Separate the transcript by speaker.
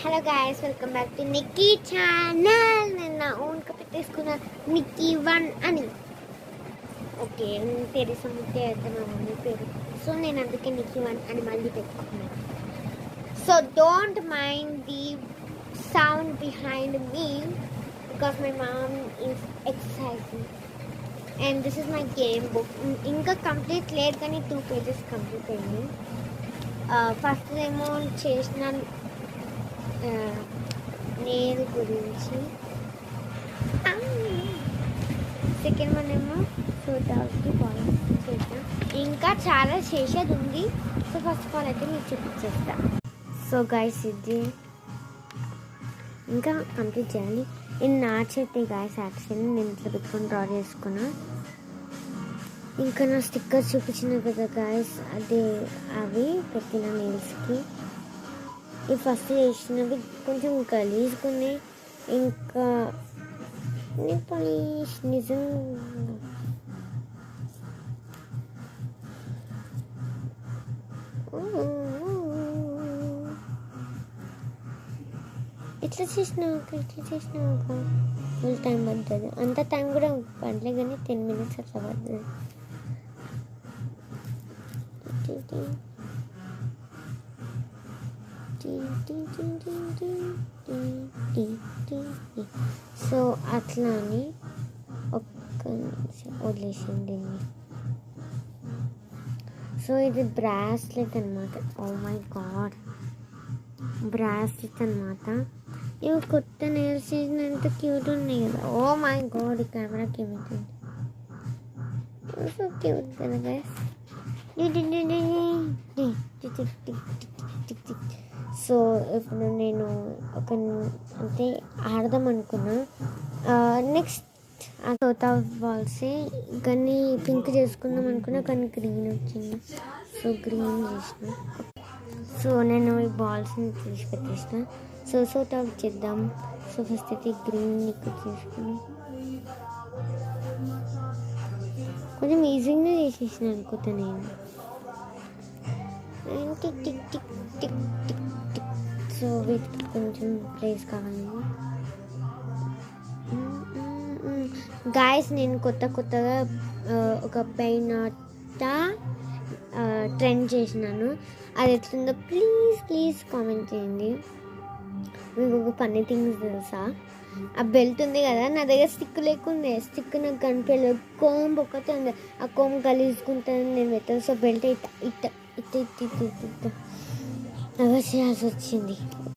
Speaker 1: Hello guys, welcome back to Nikki channel. నేను నా ఓన్గా పెట్టేసుకున్న నిక్కీ 1 అని. ఓకే, పేరు సముద్ర అయితే మా మమ్మీ పేరు, సో నేను అందుకే నిక్కీ 1 అని మళ్ళీ పెట్టుకున్నాను. So don't mind the sound behind me because my mom is exercising and this is my game book. ఇంకా కంప్లీట్ లేదు కానీ 2 pages కంప్లీట్ అయింది. ఫస్ట్ ఏమో చేసిన నేరు గురించి, సెకండ్ వన్ ఏమో ఫోటోకి ఫాలో చేసాం. ఇంకా చాలా చేసేది ఉంది. సో ఫస్ట్ ఆఫ్ ఆల్ అయితే మీకు చూపించేస్తా. సో గైస్, ఇది ఇంకా కంప్లీట్ చేయాలి. ఇది నా చేతి గైస్, యాక్చువల్లీ నేను ఇట్లా పెట్టుకొని డ్రా చేసుకున్నా. ఇంకా నా స్టిక్కర్స్ చూపించిన కదా గైస్, అవి పెట్టిన నెయిల్స్కి. ఈ ఫస్ట్ చేసినవి కొంచెం గలీజ్గా, ఇంకా నిజం ఇట్లా చేసినాక ఫుల్ టైం పడుతుంది. అంత టైం కూడా పడలే కానీ 10 minutes అట్లా పడుతుంది. సో అట్లా అని ఒక్క నిమిషం వదిలేసింది. సో ఇది బ్రాస్లెట్ అనమాట. ఓ మై గాడ్, బ్రాస్లెట్ అనమాట. ఇవి కొత్త నెయిల్స్ చేసినంత క్యూట్ ఉన్నాయి కదా. ఓ మై గాడ్, ఈ కెమెరాకి ఏమవుతుంది. సో క్యూట్ కదా గైస్. సో ఇప్పుడు నేను అంటే ఆడదాం అనుకున్నా. నెక్స్ట్ టోతా బాల్స్ కానీ పింక్ చేసుకుందాం అనుకున్నా, కానీ గ్రీన్ వచ్చింది. సో గ్రీన్ చేసిన. సో నేను ఈ బాల్స్ని తీసి పెట్టేసిన. సో టాప్ చేద్దాం. సో ఫస్ట్ అయితే గ్రీన్ ఇక్కడ చేసుకుని కొంచెం ఈజీగానే చేసేసిన అనుకుంటా నేను. Tick tick tick tick tick tick. So వీటికి కొంచెం ప్లేస్ కావాలి గాయస్. నేను కొత్తగా ఒక పెయిన్ ట్రెండ్ చేసినాను. అది ఎట్లుందో ప్లీజ్ కామెంట్ చేయండి. మీకు ఒక ఫన్నీ థింగ్స్ తెలుసా? ఆ బెల్ట్ ఉంది కదా, నా దగ్గర స్టిక్ లేకుండే. స్టిక్ నాకు కనిపించలేదు, కోంబ్ ఒక్కటే ఉంది. ఆ కోంబ్ గలీజుకుంటానని నేను పెట్టాను. సో బెల్ట్ ఇట్ట చేయాల్సి వచ్చింది.